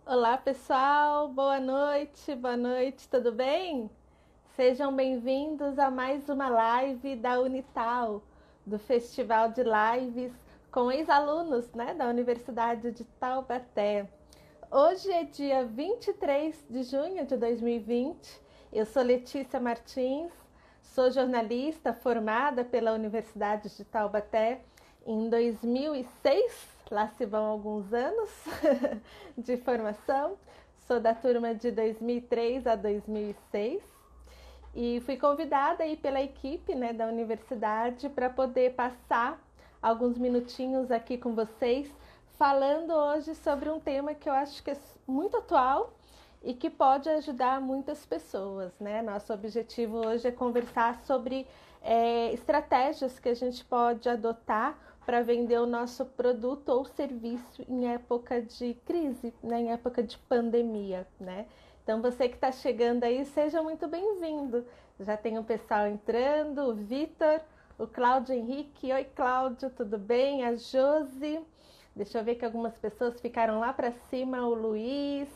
Olá, pessoal. Boa noite, tudo bem? Sejam bem-vindos a mais uma live da Unital, do Festival de Lives com ex-alunos, da Universidade de Taubaté. Hoje é dia 23 de junho de 2020. Eu sou Letícia Martins, sou jornalista formada pela Universidade de Taubaté em 2006. Lá se vão alguns anos de formação. Sou da turma de 2003 a 2006 e fui convidada aí pela equipe, da universidade para poder passar alguns minutinhos aqui com vocês, falando hoje sobre um tema que eu acho que é muito atual e que pode ajudar muitas pessoas, Nosso objetivo hoje é conversar sobre estratégias que a gente pode adotar para vender o nosso produto ou serviço em época de crise, em época de pandemia, Então, você que está chegando aí, seja muito bem-vindo. Já tem o pessoal entrando, o Vitor, o Cláudio Henrique. Oi, Cláudio, tudo bem? A Josi. Deixa eu ver que algumas pessoas ficaram lá para cima. O Luiz,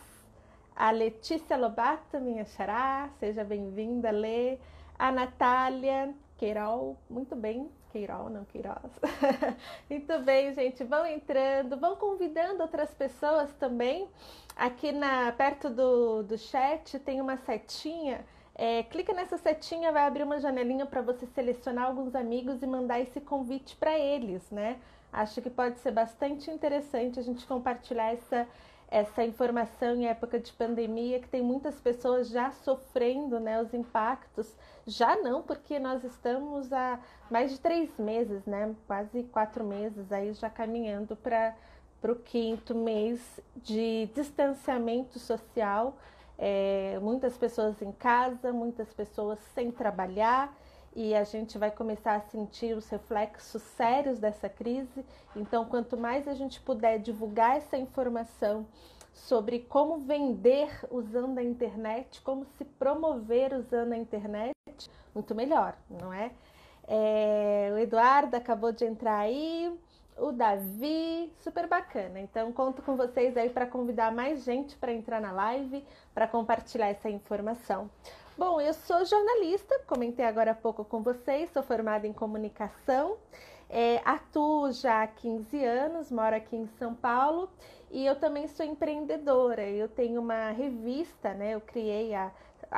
a Letícia Lobato, minha xará. Seja bem-vinda, Lê. A Natália Queirol, muito bem. Queirol, não Queiroz. Muito bem, gente. Vão entrando, vão convidando outras pessoas também. Aqui perto do chat tem uma setinha. Clica nessa setinha, vai abrir uma janelinha para você selecionar alguns amigos e mandar esse convite para eles, Acho que pode ser bastante interessante a gente compartilhar essa informação em época de pandemia, que tem muitas pessoas já sofrendo, os impactos. Já não, porque nós estamos há mais de 3 meses, quase 4 meses aí já caminhando para o 5º mês de distanciamento social. Muitas pessoas em casa, muitas pessoas sem trabalhar, e a gente vai começar a sentir os reflexos sérios dessa crise. Então, quanto mais a gente puder divulgar essa informação sobre como vender usando a internet, como se promover usando a internet, muito melhor, não é? O Eduardo acabou de entrar aí, o Davi, super bacana. Então, conto com vocês aí para convidar mais gente para entrar na live, para compartilhar essa informação. Bom, eu sou jornalista, comentei agora há pouco com vocês, sou formada em comunicação, atuo já há 15 anos, moro aqui em São Paulo, e eu também sou empreendedora. Eu tenho uma revista, eu criei há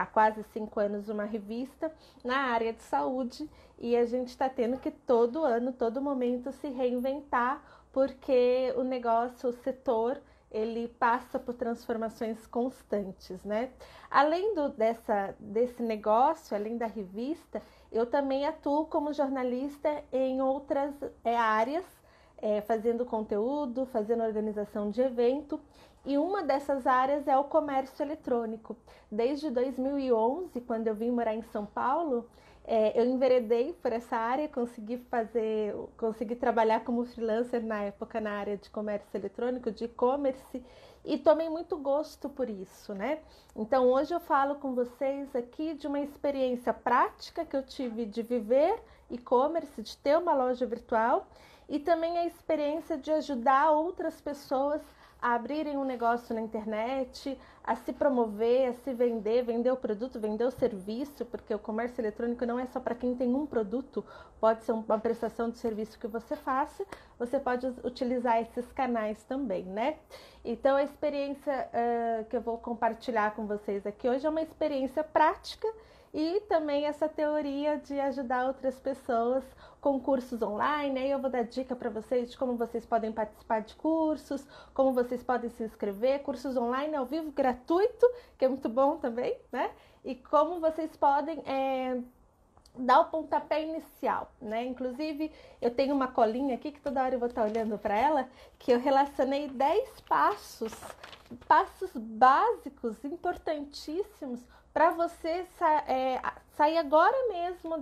quase 5 anos uma revista na área de saúde, e a gente está tendo que todo ano, todo momento se reinventar, porque o negócio, o setor, ele passa por transformações constantes, Além desse negócio, além da revista, eu também atuo como jornalista em outras áreas, fazendo conteúdo, fazendo organização de evento, e uma dessas áreas é o comércio eletrônico. Desde 2011, quando eu vim morar em São Paulo, eu enveredei por essa área, consegui trabalhar como freelancer na época na área de comércio eletrônico, de e-commerce, e tomei muito gosto por isso, Então, hoje eu falo com vocês aqui de uma experiência prática que eu tive de viver e-commerce, de ter uma loja virtual, e também a experiência de ajudar outras pessoas a abrirem um negócio na internet, a se promover, a se vender o produto, vender o serviço, porque o comércio eletrônico não é só para quem tem um produto, pode ser uma prestação de serviço que você faça, você pode utilizar esses canais também, Então, a experiência que eu vou compartilhar com vocês aqui hoje é uma experiência prática, e também essa teoria de ajudar outras pessoas com cursos online. Aí eu vou dar dica para vocês de como vocês podem participar de cursos, como vocês podem se inscrever, cursos online ao vivo gratuito, que é muito bom também, E como vocês podem dar o pontapé inicial, Inclusive, eu tenho uma colinha aqui que toda hora eu vou estar olhando para ela, que eu relacionei 10 passos básicos, importantíssimos, para você sair agora mesmo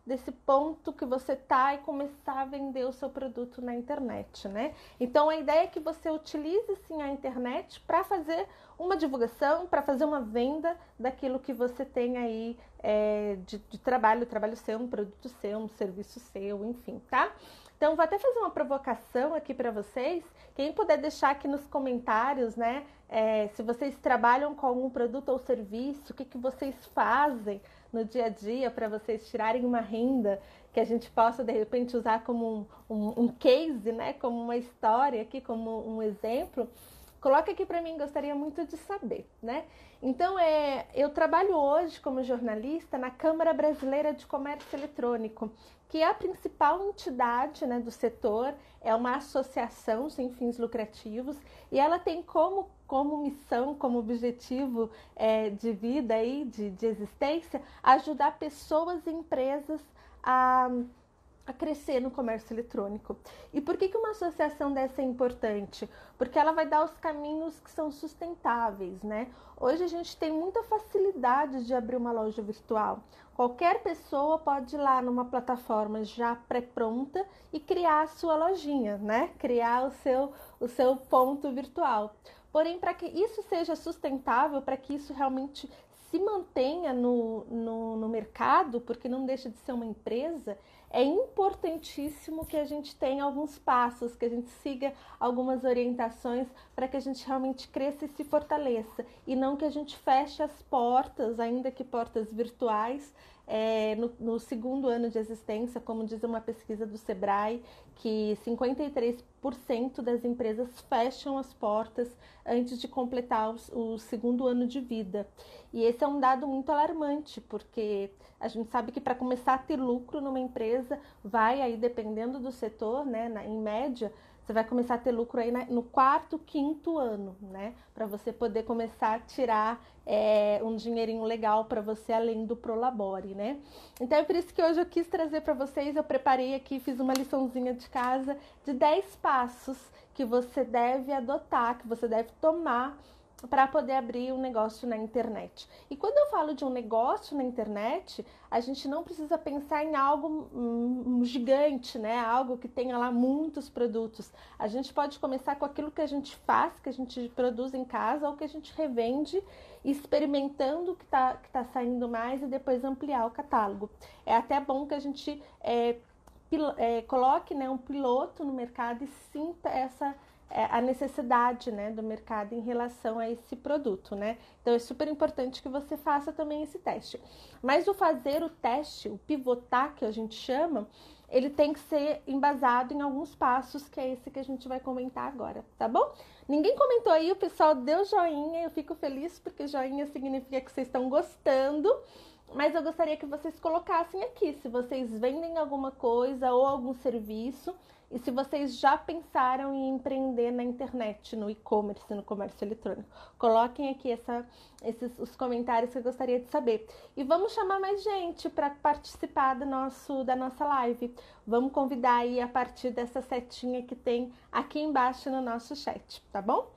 desse ponto que você tá e começar a vender o seu produto na internet, né? Então a ideia é que você utilize sim a internet para fazer uma divulgação, para fazer uma venda daquilo que você tem aí de trabalho seu, um produto seu, um serviço seu, enfim, tá? Então, vou até fazer uma provocação aqui para vocês. Quem puder deixar aqui nos comentários, né? Se vocês trabalham com algum produto ou serviço, o que vocês fazem no dia a dia para vocês tirarem uma renda que a gente possa, de repente, usar como um case, né? Como uma história aqui, como um exemplo. Coloca aqui para mim, gostaria muito de saber, né? Então, eu trabalho hoje como jornalista na Câmara Brasileira de Comércio Eletrônico, que é a principal entidade, né, do setor, é uma associação sem fins lucrativos e ela tem como missão, como objetivo de vida e de existência, ajudar pessoas e empresas a crescer no comércio eletrônico. E por que uma associação dessa é importante? Porque ela vai dar os caminhos que são sustentáveis, né? Hoje a gente tem muita facilidade de abrir uma loja virtual. Qualquer pessoa pode ir lá numa plataforma já pré-pronta e criar a sua lojinha, né? Criar o seu ponto virtual. Porém, para que isso seja sustentável, para que isso realmente se mantenha no mercado, porque não deixa de ser uma empresa, é importantíssimo que a gente tenha alguns passos, que a gente siga algumas orientações para que a gente realmente cresça e se fortaleça. E não que a gente feche as portas, ainda que portas virtuais, no segundo ano de existência, como diz uma pesquisa do Sebrae, que 53% das empresas fecham as portas antes de completar o segundo ano de vida. E esse é um dado muito alarmante, porque a gente sabe que para começar a ter lucro numa empresa, vai aí, dependendo do setor, né, em média, você vai começar a ter lucro aí no quarto, quinto ano, né? Para você poder começar a tirar um dinheirinho legal para você, além do Prolabore, né? Então é por isso que hoje eu quis trazer para vocês, eu preparei aqui, fiz uma liçãozinha de casa de 10 passos que você deve adotar, que você deve tomar para poder abrir um negócio na internet. E quando eu falo de um negócio na internet, a gente não precisa pensar em algo gigante, né? Algo que tenha lá muitos produtos. A gente pode começar com aquilo que a gente faz, que a gente produz em casa ou que a gente revende, experimentando o que tá saindo mais e depois ampliar o catálogo. É até bom que a gente coloque, né, um piloto no mercado e sinta a necessidade, né, do mercado em relação a esse produto, né? Então é super importante que você faça também esse teste. Mas o fazer o teste, o pivotar que a gente chama, ele tem que ser embasado em alguns passos, que é esse que a gente vai comentar agora, tá bom? Ninguém comentou aí, o pessoal deu joinha, eu fico feliz porque joinha significa que vocês estão gostando. Mas eu gostaria que vocês colocassem aqui se vocês vendem alguma coisa ou algum serviço e se vocês já pensaram em empreender na internet, no e-commerce, no comércio eletrônico. Coloquem aqui os comentários que eu gostaria de saber. E vamos chamar mais gente para participar da nossa live. Vamos convidar aí a partir dessa setinha que tem aqui embaixo no nosso chat, tá bom?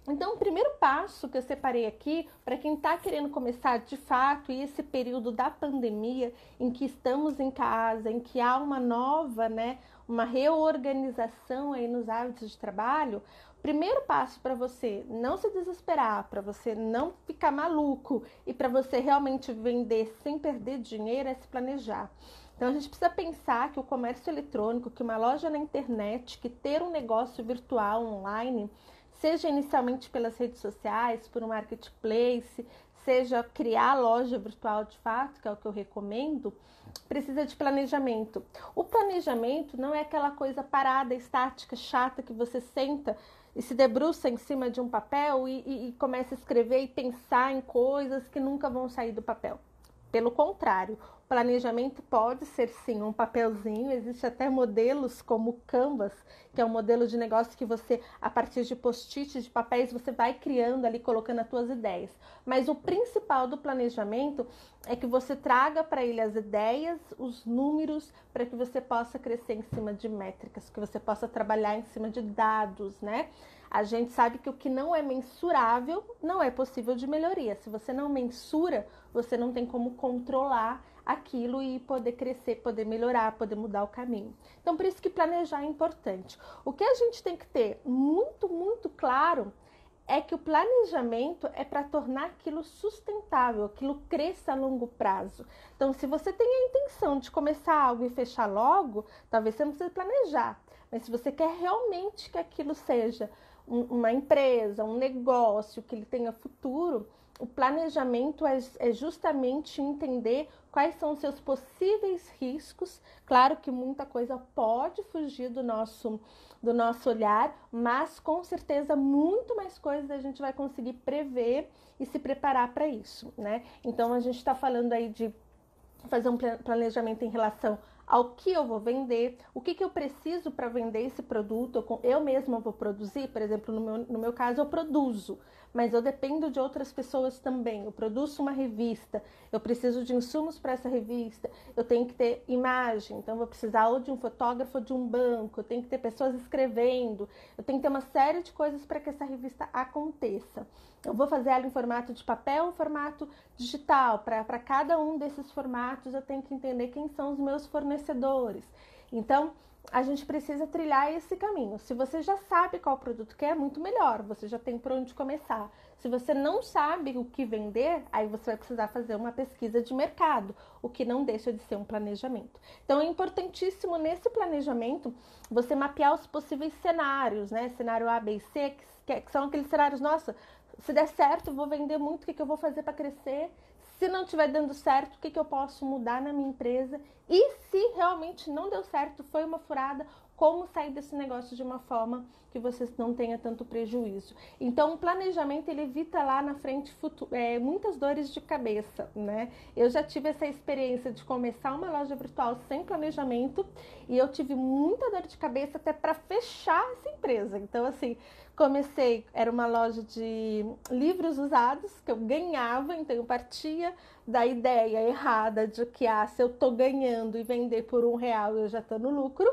Então, o primeiro passo que eu separei aqui, para quem está querendo começar de fato, e esse período da pandemia, em que estamos em casa, em que há uma nova, né, uma reorganização aí nos hábitos de trabalho, o primeiro passo para você não se desesperar, para você não ficar maluco e para você realmente vender sem perder dinheiro é se planejar. Então, a gente precisa pensar que o comércio eletrônico, que uma loja na internet, que ter um negócio virtual online, seja inicialmente pelas redes sociais, por um marketplace, seja criar loja virtual de fato, que é o que eu recomendo, precisa de planejamento. O planejamento não é aquela coisa parada, estática, chata, que você senta e se debruça em cima de um papel e começa a escrever e pensar em coisas que nunca vão sair do papel. Pelo contrário, o planejamento pode ser sim um papelzinho, existe até modelos como o Canvas, que é um modelo de negócio que você, a partir de post-its, de papéis, você vai criando ali, colocando as suas ideias. Mas o principal do planejamento é que você traga para ele as ideias, os números, para que você possa crescer em cima de métricas, que você possa trabalhar em cima de dados, né? A gente sabe que o que não é mensurável não é possível de melhoria. Se você não mensura, você não tem como controlar aquilo e poder crescer, poder melhorar, poder mudar o caminho. Então, por isso que planejar é importante. O que a gente tem que ter muito, muito claro é que o planejamento é para tornar aquilo sustentável, aquilo cresça a longo prazo. Então, se você tem a intenção de começar algo e fechar logo, talvez você não precise planejar. Mas se você quer realmente que aquilo seja uma empresa, um negócio, que ele tenha futuro, o planejamento é justamente entender quais são os seus possíveis riscos. Claro que muita coisa pode fugir do nosso olhar, mas com certeza muito mais coisas a gente vai conseguir prever e se preparar para isso, né? Então a gente está falando aí de fazer um planejamento em relação ao que eu vou vender, o que eu preciso para vender esse produto, eu mesma vou produzir, por exemplo, no meu caso eu produzo, mas eu dependo de outras pessoas também, eu produzo uma revista, eu preciso de insumos para essa revista, eu tenho que ter imagem, então eu vou precisar ou de um fotógrafo ou de um banco, eu tenho que ter pessoas escrevendo, eu tenho que ter uma série de coisas para que essa revista aconteça. Eu vou fazer ela em formato de papel ou formato digital. Para cada um desses formatos eu tenho que entender quem são os meus fornecedores. Então, a gente precisa trilhar esse caminho. Se você já sabe qual produto quer, muito melhor. Você já tem por onde começar. Se você não sabe o que vender, aí você vai precisar fazer uma pesquisa de mercado, o que não deixa de ser um planejamento. Então, é importantíssimo nesse planejamento você mapear os possíveis cenários, né? Cenário A, B e C, que são aqueles cenários, nossa, se der certo, eu vou vender muito, o que eu vou fazer para crescer? Se não estiver dando certo, o que eu posso mudar na minha empresa? E se realmente não deu certo, foi uma furada, como sair desse negócio de uma forma que você não tenha tanto prejuízo? Então, o planejamento, ele evita lá na frente muitas dores de cabeça, né? Eu já tive essa experiência de começar uma loja virtual sem planejamento e eu tive muita dor de cabeça até para fechar essa empresa. Então, assim, era uma loja de livros usados que eu ganhava, então eu partia da ideia errada de que se eu tô ganhando e vender por R$1 eu já tô no lucro,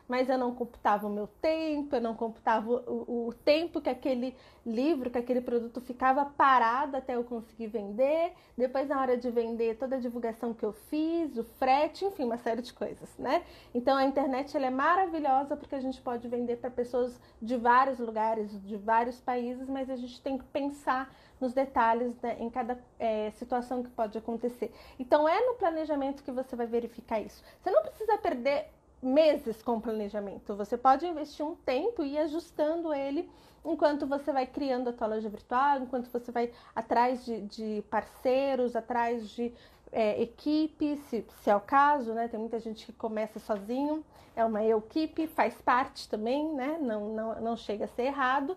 mas eu não computava o meu tempo, eu não computava o tempo que aquele livro, que aquele produto ficava parado até eu conseguir vender, depois na hora de vender toda a divulgação que eu fiz, o frete, enfim, uma série de coisas, né? Então a internet ela é maravilhosa porque a gente pode vender para pessoas de vários lugares, de vários países, mas a gente tem que pensar nos detalhes, né, em cada situação que pode acontecer. Então é no planejamento que você vai verificar isso. Você não precisa perder meses com planejamento. Você pode investir um tempo e ir ajustando ele enquanto você vai criando a tua loja virtual, enquanto você vai atrás de parceiros, atrás de equipe, se é o caso, né? Tem muita gente que começa sozinho, é uma equipe, faz parte também, né? Não chega a ser errado,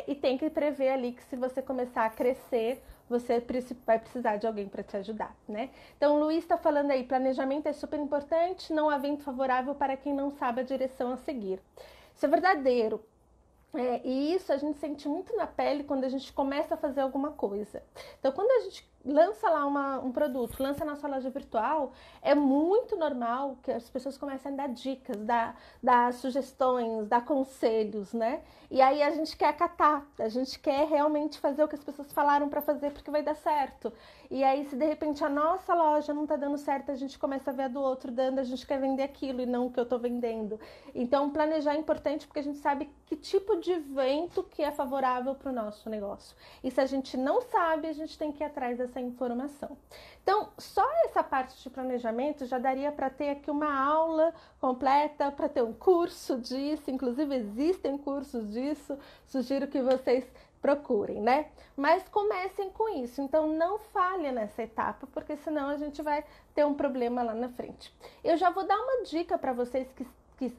e tem que prever ali que se você começar a crescer, você vai precisar de alguém para te ajudar, né? Então, o Luiz está falando aí, planejamento é super importante, não há vento favorável para quem não sabe a direção a seguir. Isso é verdadeiro. E isso a gente sente muito na pele quando a gente começa a fazer alguma coisa. Então, quando a gente lança lá um produto, lança na sua loja virtual, é muito normal que as pessoas comecem a dar dicas, dar sugestões, dar conselhos, né? E aí a gente quer acatar, a gente quer realmente fazer o que as pessoas falaram para fazer porque vai dar certo. E aí, se de repente a nossa loja não tá dando certo, a gente começa a ver a do outro dando, a gente quer vender aquilo e não o que eu tô vendendo. Então, planejar é importante porque a gente sabe que tipo de vento que é favorável para o nosso negócio. E se a gente não sabe, a gente tem que ir atrás dessa informação. Então, só essa parte de planejamento já daria para ter aqui uma aula completa, para ter um curso disso, inclusive existem cursos disso, sugiro que vocês procurem, né? Mas comecem com isso, então não falhe nessa etapa, porque senão a gente vai ter um problema lá na frente. Eu já vou dar uma dica para vocês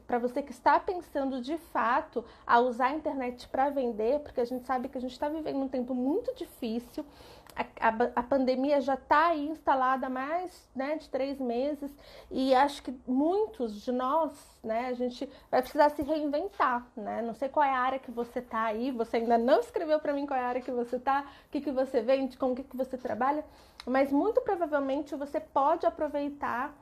para você que está pensando de fato a usar a internet para vender, porque a gente sabe que a gente está vivendo um tempo muito difícil, a pandemia já está aí instalada há mais, né, de 3 meses e acho que muitos de nós, né, a gente vai precisar se reinventar, né? Não sei qual é a área que você está aí, você ainda não escreveu para mim qual é a área que você está, o que você vende, com o que você trabalha, mas muito provavelmente você pode aproveitar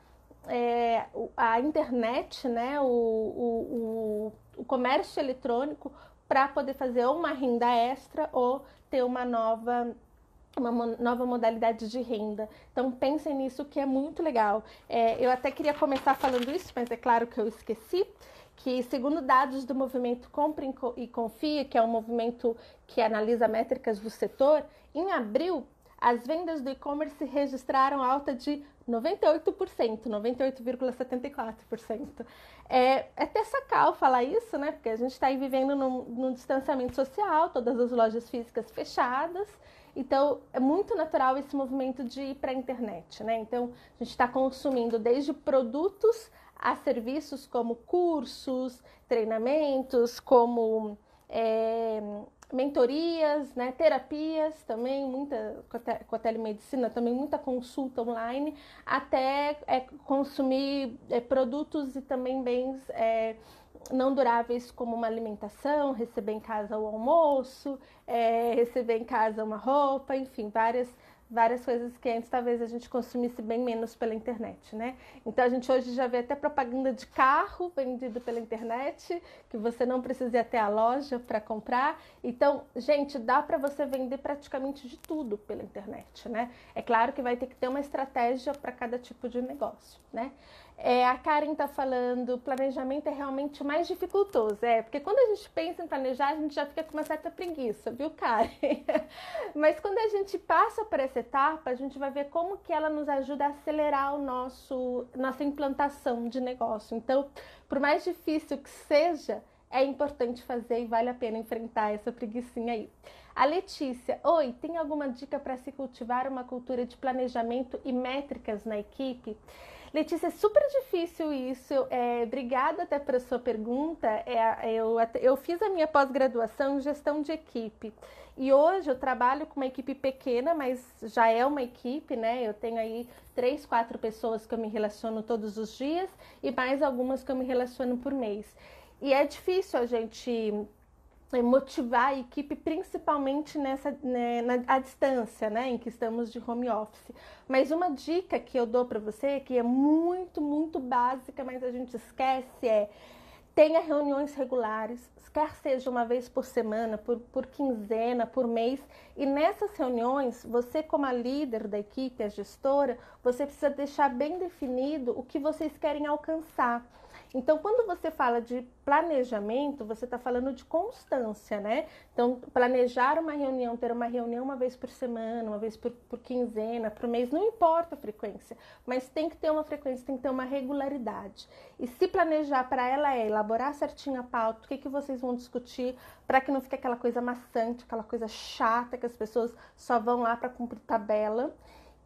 a internet, né, o comércio eletrônico para poder fazer ou uma renda extra ou ter uma nova uma nova modalidade de renda. Então pensem nisso, que é muito legal. Eu até queria começar falando isso, mas é claro que eu esqueci, que segundo dados do movimento Compre e Confie, que é um movimento que analisa métricas do setor, em abril as vendas do e-commerce registraram alta de 98%, 98,74%. É até sacal falar isso, né? Porque a gente está aí vivendo num distanciamento social, todas as lojas físicas fechadas. Então, é muito natural esse movimento de ir para a internet, né? Então, a gente está consumindo desde produtos a serviços como cursos, treinamentos, como mentorias, né, terapias também, muita com a telemedicina, também muita consulta online, até consumir produtos e também bens não duráveis como uma alimentação, receber em casa o almoço, receber em casa uma roupa, enfim, várias coisas que antes talvez a gente consumisse bem menos pela internet, né? Então a gente hoje já vê até propaganda de carro vendido pela internet, que você não precisa ir até a loja para comprar. Então, gente, dá para você vender praticamente de tudo pela internet, né? É claro que vai ter que ter uma estratégia para cada tipo de negócio, né? A Karen está falando, planejamento é realmente mais dificultoso. Porque quando a gente pensa em planejar, a gente já fica com uma certa preguiça, viu, Karen? Mas quando a gente passa por essa etapa, a gente vai ver como que ela nos ajuda a acelerar nossa implantação de negócio. Então, por mais difícil que seja, é importante fazer e vale a pena enfrentar essa preguicinha aí. A Letícia, oi, tem alguma dica para se cultivar uma cultura de planejamento e métricas na equipe? Letícia, é super difícil isso. Obrigada até pela sua pergunta. Eu fiz a minha pós-graduação em gestão de equipe e hoje eu trabalho com uma equipe pequena, mas já é uma equipe, né? Eu tenho aí 3, 4 pessoas que eu me relaciono todos os dias e mais algumas que eu me relaciono por mês. E é difícil a gente motivar a equipe, principalmente à distância, né, em que estamos de home office. Mas uma dica que eu dou para você, que é muito, muito básica, mas a gente esquece, tenha reuniões regulares, quer seja uma vez por semana, por quinzena, por mês, e nessas reuniões, você como a líder da equipe, a gestora, você precisa deixar bem definido o que vocês querem alcançar. Então, quando você fala de planejamento, você está falando de constância, né? Então, planejar uma reunião, ter uma reunião uma vez por semana, uma vez por quinzena, por mês, não importa a frequência, mas tem que ter uma frequência, tem que ter uma regularidade. E se planejar para ela elaborar certinho a pauta, o que vocês vão discutir, para que não fique aquela coisa maçante, aquela coisa chata, que as pessoas só vão lá para cumprir tabela.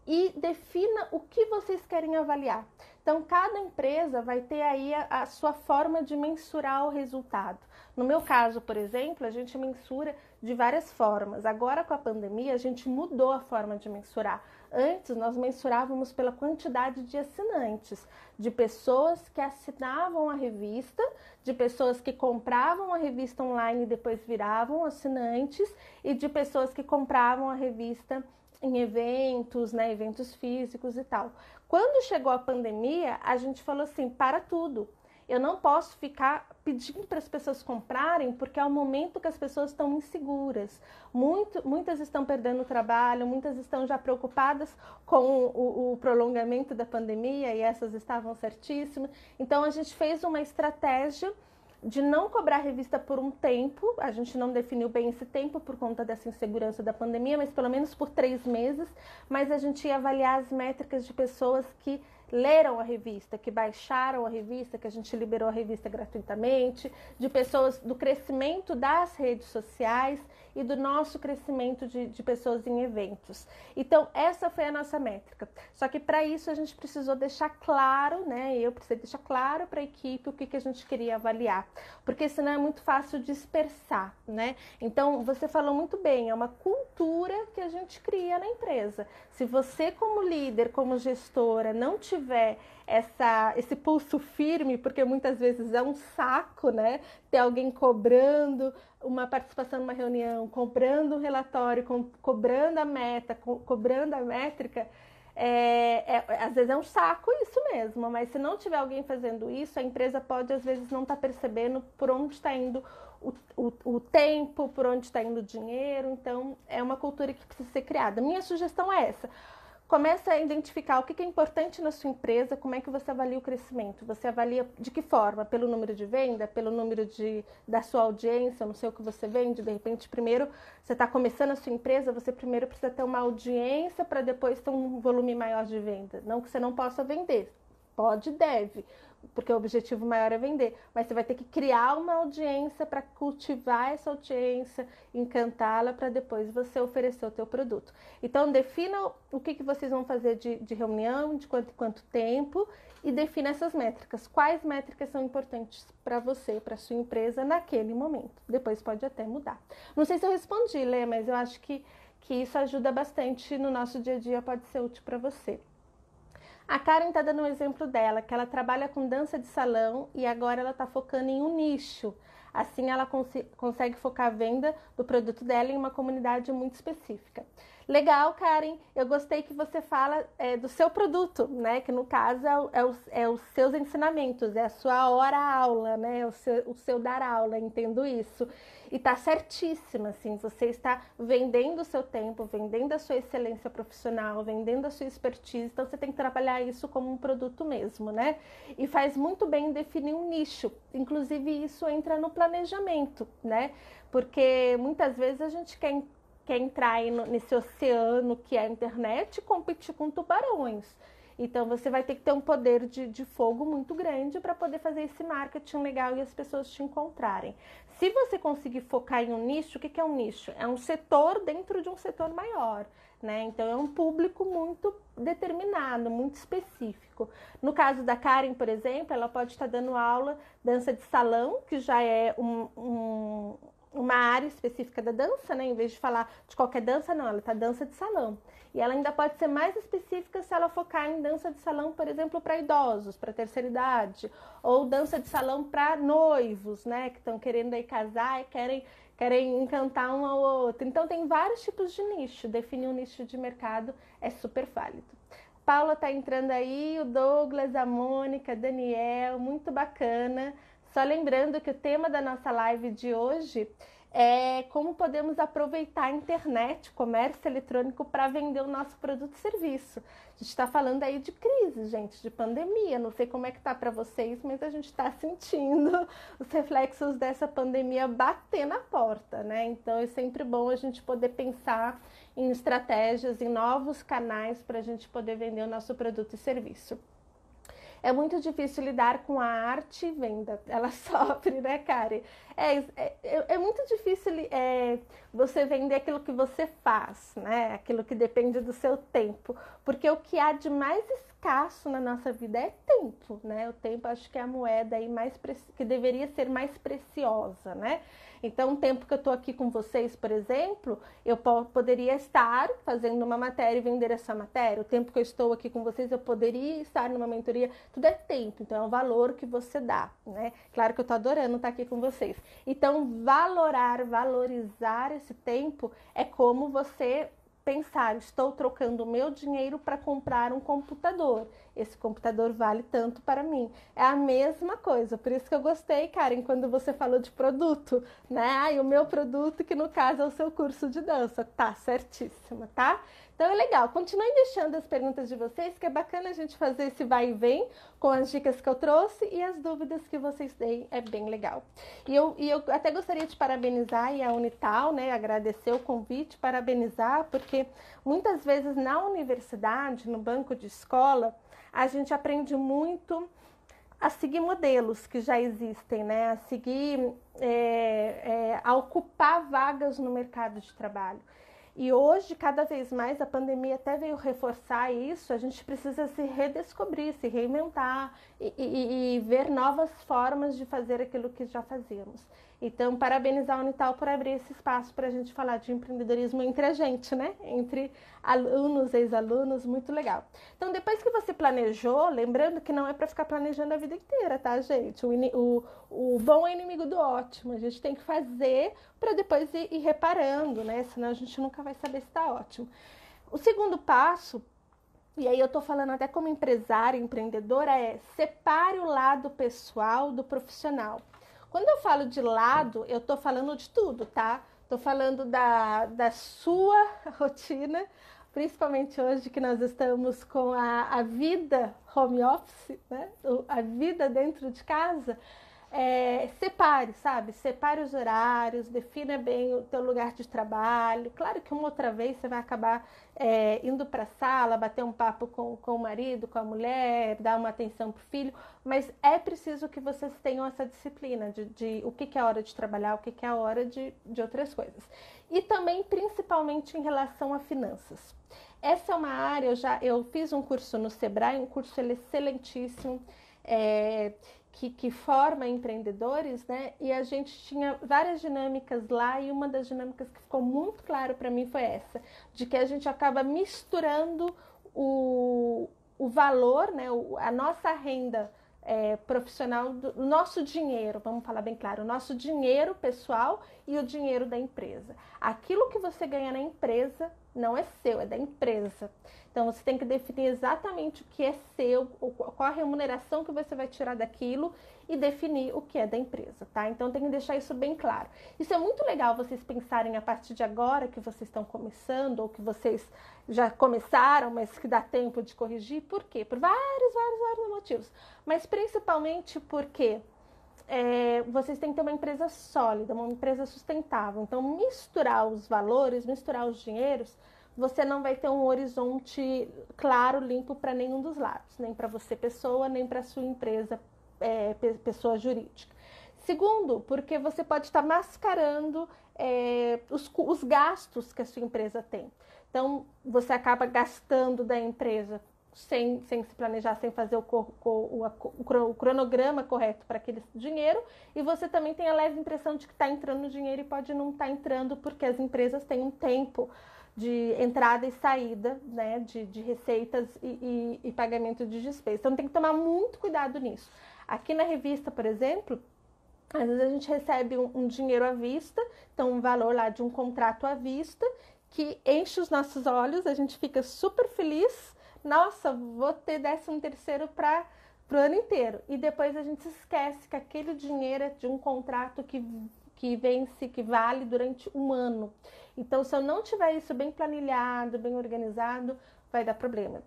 E defina o que vocês querem avaliar. Então, cada empresa vai ter aí a sua forma de mensurar o resultado. No meu caso, por exemplo, a gente mensura de várias formas. Agora, com a pandemia, a gente mudou a forma de mensurar. Antes, nós mensurávamos pela quantidade de assinantes, de pessoas que assinavam a revista, de pessoas que compravam a revista online e depois viravam assinantes, e de pessoas que compravam a revista em eventos, né, eventos físicos e tal. Quando chegou a pandemia, a gente falou assim, para tudo. Eu não posso ficar pedindo para as pessoas comprarem, porque é o momento que as pessoas estão inseguras. Muitas estão perdendo o trabalho, muitas estão já preocupadas com o prolongamento da pandemia, e essas estavam certíssimas. Então, a gente fez uma estratégia de não cobrar revista por um tempo. A gente não definiu bem esse tempo por conta dessa insegurança da pandemia, mas pelo menos por 3 meses, mas a gente ia avaliar as métricas de pessoas que leram a revista, que baixaram a revista, que a gente liberou a revista gratuitamente, de pessoas, do crescimento das redes sociais e do nosso crescimento de pessoas em eventos. Então, essa foi a nossa métrica. Só que para isso a gente precisou deixar claro, né? Eu precisei deixar claro para a equipe o que a gente queria avaliar, porque senão é muito fácil dispersar, né? Então, você falou muito bem, é uma cultura que a gente cria na empresa. Se você, como líder, como gestora, não tiver esse pulso firme, porque muitas vezes é um saco, né? Ter alguém cobrando uma participação numa reunião, cobrando um relatório, cobrando a meta, cobrando a métrica, Às vezes é um saco isso mesmo, mas se não tiver alguém fazendo isso, a empresa pode às vezes não estar percebendo por onde está indo o tempo, por onde está indo o dinheiro. Então é uma cultura que precisa ser criada. Minha sugestão é essa: comece a identificar o que é importante na sua empresa, como é que você avalia o crescimento. Você avalia de que forma? Pelo número de venda, pelo número da sua audiência, não sei o que você vende. De repente, primeiro, você está começando a sua empresa, você primeiro precisa ter uma audiência para depois ter um volume maior de venda. Não que você não possa vender. Pode e deve, porque o objetivo maior é vender, mas você vai ter que criar uma audiência para cultivar essa audiência, encantá-la para depois você oferecer o teu produto. Então defina o que vocês vão fazer de reunião, de quanto tempo, e defina essas métricas. Quais métricas são importantes para você, para sua empresa naquele momento. Depois pode até mudar. Não sei se eu respondi, Lê, mas eu acho que isso ajuda bastante no nosso dia a dia, pode ser útil para você. A Karen está dando um exemplo dela, que ela trabalha com dança de salão e agora ela está focando em um nicho. Assim ela consegue focar a venda do produto dela em uma comunidade muito específica. Legal, Karen, eu gostei que você fala do seu produto, né? Que no caso é os seus ensinamentos, é a sua hora-aula, né? O seu dar aula, entendo isso. E tá certíssima, assim, você está vendendo o seu tempo, vendendo a sua excelência profissional, vendendo a sua expertise, então você tem que trabalhar isso como um produto mesmo, né? E faz muito bem definir um nicho, inclusive isso entra no planejamento, né? Porque muitas vezes a gente quer entrar aí nesse oceano que é a internet e competir com tubarões. Então você vai ter que ter um poder de fogo muito grande para poder fazer esse marketing legal e as pessoas te encontrarem. Se você conseguir focar em um nicho, o que é um nicho? É um setor dentro de um setor maior, né? Então é um público muito determinado, muito específico. No caso da Karen, por exemplo, ela pode estar dando aula dança de salão, que já é uma área específica da dança, né? Em vez de falar de qualquer dança, não, ela está dança de salão. E ela ainda pode ser mais específica se ela focar em dança de salão, por exemplo, para idosos, para terceira idade, ou dança de salão para noivos, né? Que estão querendo aí casar e querem encantar um ao outro. Então tem vários tipos de nicho. Definir um nicho de mercado é super válido. Paula está entrando aí, o Douglas, a Mônica, Daniel, muito bacana. Só lembrando que o tema da nossa live de hoje é como podemos aproveitar a internet, comércio eletrônico, para vender o nosso produto e serviço. A gente está falando aí de crise, gente, de pandemia. Não sei como é que tá para vocês, mas a gente está sentindo os reflexos dessa pandemia bater na porta, né? Então é sempre bom a gente poder pensar em estratégias, em novos canais para a gente poder vender o nosso produto e serviço. É muito difícil lidar com a arte e venda. Ela sofre, né, Karen? É muito difícil você vender aquilo que você faz, né? Aquilo que depende do seu tempo. Porque o que há de mais escasso na nossa vida é tempo, né? O tempo acho que é a moeda aí que deveria ser mais preciosa, né? Então, o tempo que eu estou aqui com vocês, por exemplo, eu poderia estar fazendo uma matéria e vender essa matéria. O tempo que eu estou aqui com vocês, eu poderia estar numa mentoria. Tudo é tempo, então é o valor que você dá, né? Claro que eu estou adorando estar aqui com vocês. Então, valorizar esse tempo é como você pensar: estou trocando o meu dinheiro para comprar um computador. Esse computador vale tanto para mim. É a mesma coisa. Por isso que eu gostei, Karen, quando você falou de produto, né? E o meu produto, que no caso é o seu curso de dança. Tá certíssima, tá? Então é legal. Continuem deixando as perguntas de vocês, que é bacana a gente fazer esse vai e vem com as dicas que eu trouxe e as dúvidas que vocês deem. É bem legal. E eu até gostaria de parabenizar a Unital, né? Agradecer o convite, parabenizar, porque muitas vezes na universidade, no banco de escola, a gente aprende muito a seguir modelos que já existem, né? A seguir, a ocupar vagas no mercado de trabalho. E hoje, cada vez mais, a pandemia até veio reforçar isso, a gente precisa se redescobrir, se reinventar e ver novas formas de fazer aquilo que já fazíamos. Então, parabenizar a Unital por abrir esse espaço para a gente falar de empreendedorismo entre a gente, né? Entre alunos, ex-alunos, muito legal. Então, depois que você planejou, lembrando que não é para ficar planejando a vida inteira, tá, gente? O bom é inimigo do ótimo. A gente tem que fazer para depois ir reparando, né? Senão a gente nunca vai saber se está ótimo. O segundo passo e aí eu tô falando até como empresária, empreendedora, separe o lado pessoal do profissional. Quando eu falo de lado, eu tô falando de tudo, tá? Tô falando da sua rotina, principalmente hoje que nós estamos com a vida home office, né? A vida dentro de casa. Separe, sabe? Separe os horários, defina bem o teu lugar de trabalho. Claro que uma outra vez você vai acabar indo para a sala, bater um papo com o marido, com a mulher, dar uma atenção para o filho, mas é preciso que vocês tenham essa disciplina de o que é hora de trabalhar, o que é hora de outras coisas. E também, principalmente, em relação a finanças. Essa é uma área, eu fiz um curso no Sebrae, um curso excelentíssimo, que forma empreendedores, né? E a gente tinha várias dinâmicas lá, e uma das dinâmicas que ficou muito claro para mim foi essa, de que a gente acaba misturando o valor, né? A nossa renda profissional, do nosso dinheiro, vamos falar bem claro, o nosso dinheiro pessoal e o dinheiro da empresa. Aquilo que você ganha na empresa não é seu, é da empresa. Então, você tem que definir exatamente o que é seu, qual a remuneração que você vai tirar daquilo e definir o que é da empresa, tá? Então, tem que deixar isso bem claro. Isso é muito legal vocês pensarem a partir de agora que vocês estão começando ou que vocês já começaram, mas que dá tempo de corrigir. Por quê? Por vários motivos. Mas, principalmente porque vocês têm que ter uma empresa sólida, uma empresa sustentável. Então, misturar os valores, misturar os dinheiros, você não vai ter um horizonte claro, limpo para nenhum dos lados, nem para você pessoa, nem para sua empresa, pessoa jurídica. Segundo, porque você pode estar mascarando os gastos que a sua empresa tem. Então, você acaba gastando da empresa sem se planejar, sem fazer o cronograma correto para aquele dinheiro, e você também tem a leve impressão de que está entrando dinheiro e pode não estar entrando, porque as empresas têm um tempo de entrada e saída, né, de receitas e pagamento de despesas. Então tem que tomar muito cuidado nisso. Aqui na revista, por exemplo, às vezes a gente recebe um dinheiro à vista, então um valor lá de um contrato à vista, que enche os nossos olhos, a gente fica super feliz. Nossa, vou ter 13º para o ano inteiro. E depois a gente se esquece que aquele dinheiro é de um contrato que vence, que vale durante um ano. Então, se eu não tiver isso bem planilhado, bem organizado, vai dar problema.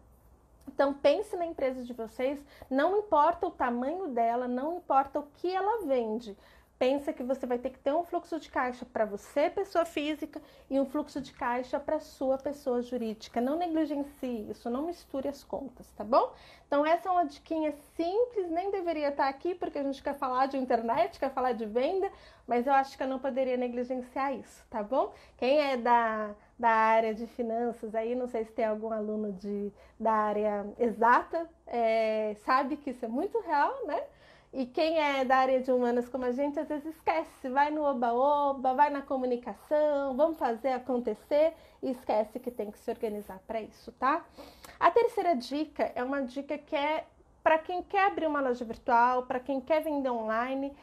Então, pense na empresa de vocês, não importa o tamanho dela, não importa o que ela vende. Pensa que você vai ter que ter um fluxo de caixa para você, pessoa física, e um fluxo de caixa para sua pessoa jurídica. Não negligencie isso, não misture as contas, tá bom? Então essa é uma diquinha simples, nem deveria estar aqui porque a gente quer falar de internet, quer falar de venda, mas eu acho que eu não poderia negligenciar isso, tá bom? Quem é da área de finanças aí, não sei se tem algum aluno da área exata, sabe que isso é muito real, né? E quem é da área de humanas como a gente, às vezes esquece, vai no oba-oba, vai na comunicação, vamos fazer acontecer e esquece que tem que se organizar para isso, tá? A terceira dica é uma dica que é para quem quer abrir uma loja virtual, para quem quer vender online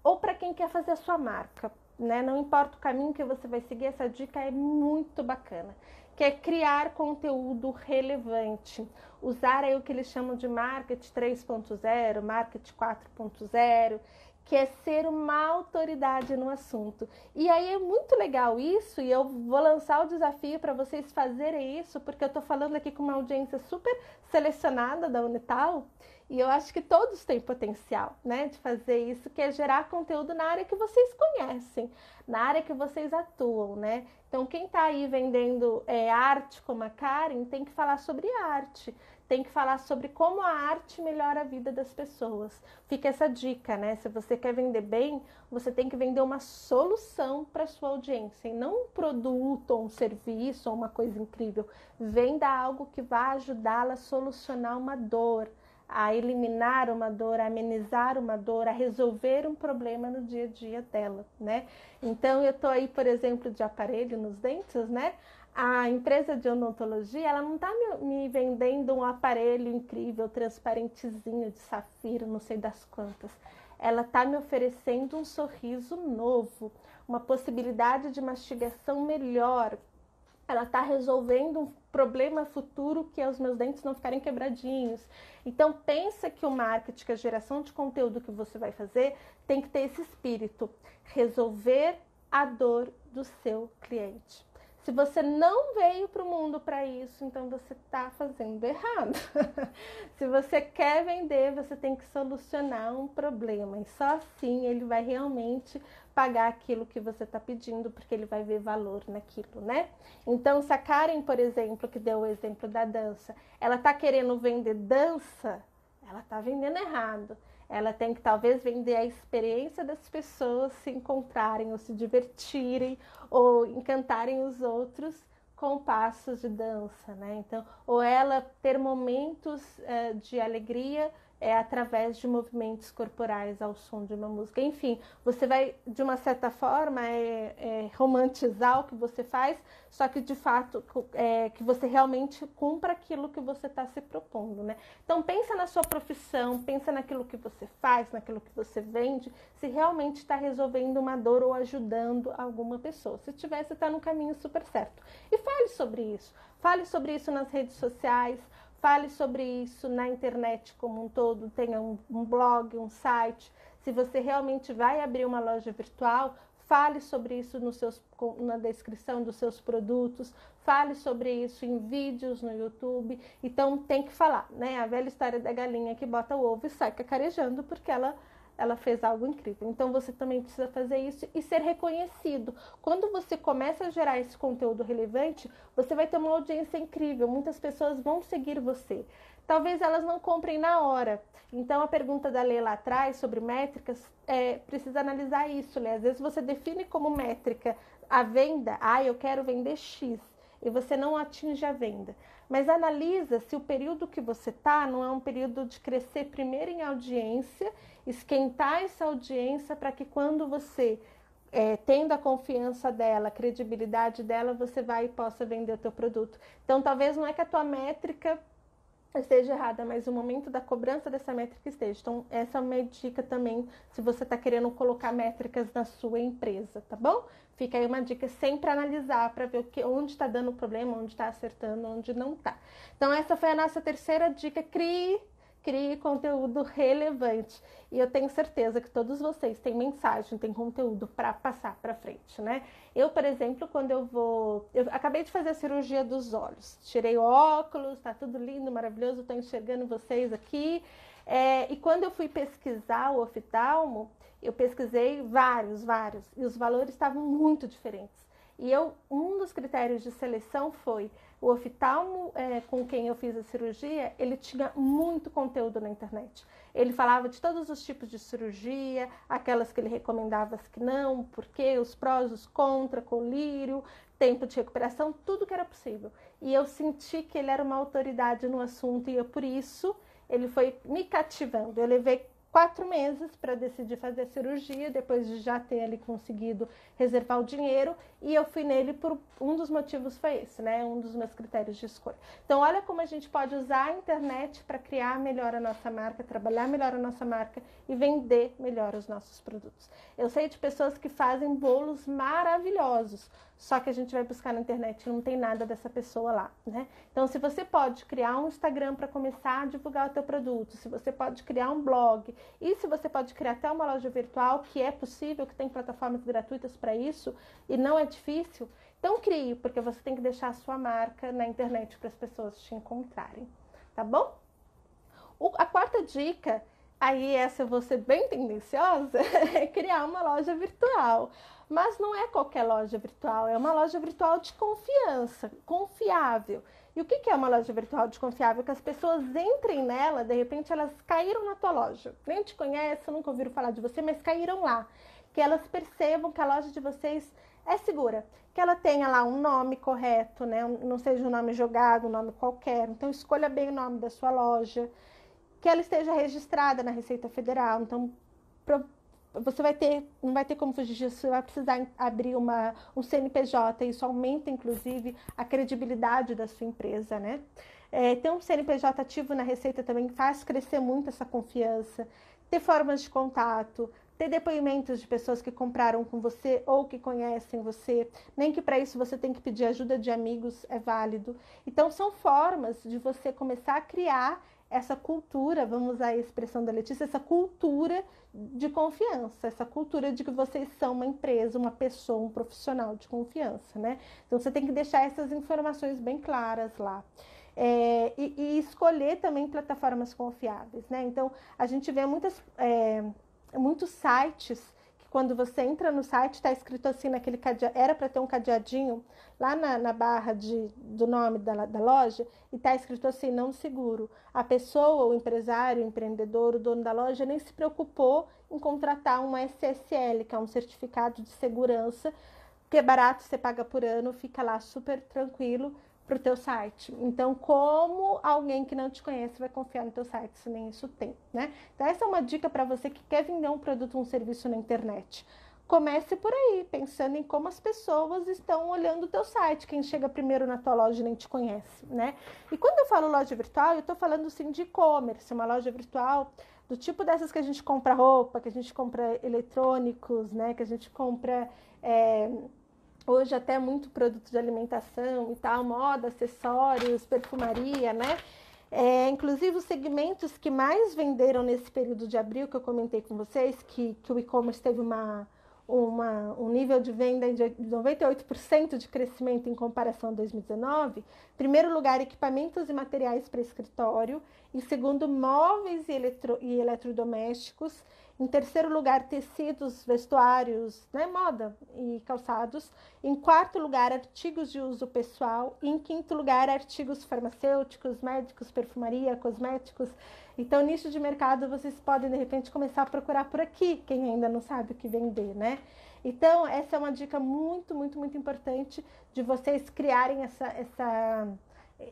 ou para quem quer fazer a sua marca, né? Não importa o caminho que você vai seguir, essa dica é muito bacana, que é criar conteúdo relevante. Usar aí o que eles chamam de marketing 3.0, marketing 4.0, que é ser uma autoridade no assunto. E aí é muito legal isso, e eu vou lançar o desafio para vocês fazerem isso, porque eu estou falando aqui com uma audiência super selecionada da Unital, e eu acho que todos têm potencial, né, de fazer isso, que é gerar conteúdo na área que vocês conhecem, na área que vocês atuam, né? Então, quem está aí vendendo arte como a Karen, tem que falar sobre arte, tem que falar sobre como a arte melhora a vida das pessoas. Fica essa dica, né? Se você quer vender bem, você tem que vender uma solução para a sua audiência, e não um produto ou um serviço ou uma coisa incrível. Venda algo que vai ajudá-la a solucionar uma dor, a eliminar uma dor, a amenizar uma dor, a resolver um problema no dia a dia dela, né? Então, eu tô aí, por exemplo, de aparelho nos dentes, né? A empresa de odontologia, ela não tá me vendendo um aparelho incrível, transparentezinho, de safira, não sei das quantas. Ela tá me oferecendo um sorriso novo, uma possibilidade de mastigação melhor. Ela tá resolvendo problema futuro que é os meus dentes não ficarem quebradinhos. Então pensa que o marketing, que a geração de conteúdo que você vai fazer, tem que ter esse espírito, resolver a dor do seu cliente. Se você não veio para o mundo para isso, então você está fazendo errado. Se você quer vender, você tem que solucionar um problema. E só assim ele vai realmente pagar aquilo que você está pedindo, porque ele vai ver valor naquilo, né? Então, se a Karen, por exemplo, que deu o exemplo da dança, ela está querendo vender dança, ela está vendendo errado. Ela tem que talvez vender a experiência das pessoas se encontrarem ou se divertirem ou encantarem os outros com passos de dança, né? Então, ou ela ter momentos de alegria através de movimentos corporais ao som de uma música. Enfim, você vai, de uma certa forma, romantizar o que você faz, só que, de fato, que você realmente cumpra aquilo que você está se propondo, né? Então, pensa na sua profissão, pensa naquilo que você faz, naquilo que você vende, se realmente está resolvendo uma dor ou ajudando alguma pessoa. Se tiver, você está no caminho super certo. E fale sobre isso. Fale sobre isso nas redes sociais, fale sobre isso na internet como um todo, tenha um blog, um site. Se você realmente vai abrir uma loja virtual, fale sobre isso na descrição dos seus produtos, fale sobre isso em vídeos no YouTube. Então tem que falar, né? A velha história da galinha que bota o ovo e sai cacarejando porque ela fez algo incrível. Então você também precisa fazer isso e ser reconhecido. Quando você começa a gerar esse conteúdo relevante, você vai ter uma audiência incrível. Muitas pessoas vão seguir você. Talvez elas não comprem na hora. Então a pergunta da Lê lá atrás sobre métricas, precisa analisar isso, né? Às vezes você define como métrica a venda, eu quero vender X, e você não atinge a venda. Mas analisa se o período que você está não é um período de crescer primeiro em audiência, esquentar essa audiência para que quando você, tendo a confiança dela, a credibilidade dela, você vai e possa vender o teu produto. Então, talvez não é que a tua métrica esteja errada, mas o momento da cobrança dessa métrica esteja. Então, essa é uma dica também, se você está querendo colocar métricas na sua empresa, tá bom? Fica aí uma dica sempre analisar para ver onde está dando problema, onde está acertando, onde não está. Então, essa foi a nossa terceira dica. Crie conteúdo relevante. E eu tenho certeza que todos vocês têm mensagem, têm conteúdo para passar para frente, né? Eu, por exemplo, quando eu acabei de fazer a cirurgia dos olhos. Tirei o óculos, tá tudo lindo, maravilhoso, estou enxergando vocês aqui. E quando eu fui pesquisar o oftalmo, eu pesquisei vários, e os valores estavam muito diferentes. E um dos critérios de seleção foi o oftalmo com quem eu fiz a cirurgia, ele tinha muito conteúdo na internet. Ele falava de todos os tipos de cirurgia, aquelas que ele recomendava, as que não, porquê, os prós, os contra, colírio, tempo de recuperação, tudo que era possível. E eu senti que ele era uma autoridade no assunto e por isso ele foi me cativando. Eu levei 4 meses para decidir fazer a cirurgia, depois de já ter ali conseguido reservar o dinheiro, e eu fui nele por um dos motivos foi esse, né? Um dos meus critérios de escolha. Então, olha como a gente pode usar a internet para criar melhor a nossa marca, trabalhar melhor a nossa marca e vender melhor os nossos produtos. Eu sei de pessoas que fazem bolos maravilhosos, só que a gente vai buscar na internet e não tem nada dessa pessoa lá, né? Então, se você pode criar um Instagram para começar a divulgar o teu produto, se você pode criar um blog, e se você pode criar até uma loja virtual, que é possível, que tem plataformas gratuitas para isso, e não é difícil, então crie, porque você tem que deixar a sua marca na internet para as pessoas te encontrarem, tá bom? A quarta dica, aí essa eu vou ser bem tendenciosa, é criar uma loja virtual. Mas não é qualquer loja virtual, é uma loja virtual de confiança, confiável. E o que é uma loja virtual de confiável? Que as pessoas entrem nela, de repente elas caíram na tua loja. Nem te conhecem, nunca ouviram falar de você, mas caíram lá. Que elas percebam que a loja de vocês é segura. Que ela tenha lá um nome correto, né? Não seja um nome jogado, um nome qualquer. Então escolha bem o nome da sua loja. Que ela esteja registrada na Receita Federal. Então, você não vai ter como fugir disso, você vai precisar abrir um CNPJ, isso aumenta, inclusive, a credibilidade da sua empresa, né? Ter um CNPJ ativo na Receita também faz crescer muito essa confiança, ter formas de contato, ter depoimentos de pessoas que compraram com você ou que conhecem você, nem que para isso você tem que pedir ajuda de amigos, é válido. Então, são formas de você começar a criar essa cultura, vamos usar a expressão da Letícia, essa cultura de confiança, essa cultura de que vocês são uma empresa, uma pessoa, um profissional de confiança, né? Então, você tem que deixar essas informações bem claras lá. E escolher também plataformas confiáveis, né? Então, a gente vê muitos sites que quando você entra no site está escrito assim naquele cadeado, era para ter um cadeadinho lá na barra do nome da loja e está escrito assim, não seguro. A pessoa, o empresário, o empreendedor, o dono da loja nem se preocupou em contratar um SSL, que é um certificado de segurança, que é barato, você paga por ano, fica lá super tranquilo para o teu site. Então, como alguém que não te conhece vai confiar no teu site se nem isso tem, né? Então, essa é uma dica para você que quer vender um produto ou um serviço na internet. Comece por aí, pensando em como as pessoas estão olhando o teu site. Quem chega primeiro na tua loja nem te conhece, né? E quando eu falo loja virtual, eu estou falando sim de e-commerce, uma loja virtual do tipo dessas que a gente compra roupa, que a gente compra eletrônicos, né? Que a gente compra... hoje até muito produto de alimentação e tal, moda, acessórios, perfumaria, né? Inclusive os segmentos que mais venderam nesse período de abril, que eu comentei com vocês, que o e-commerce teve um nível de venda de 98% de crescimento em comparação a 2019. Em primeiro lugar, equipamentos e materiais para escritório. Em segundo, móveis e eletrodomésticos. Em terceiro lugar, tecidos, vestuários, né, moda e calçados. Em quarto lugar, artigos de uso pessoal. E em quinto lugar, artigos farmacêuticos, médicos, perfumaria, cosméticos. Então, nicho de mercado, vocês podem, de repente, começar a procurar por aqui, quem ainda não sabe o que vender, né? Então, essa é uma dica muito, muito, muito importante de vocês criarem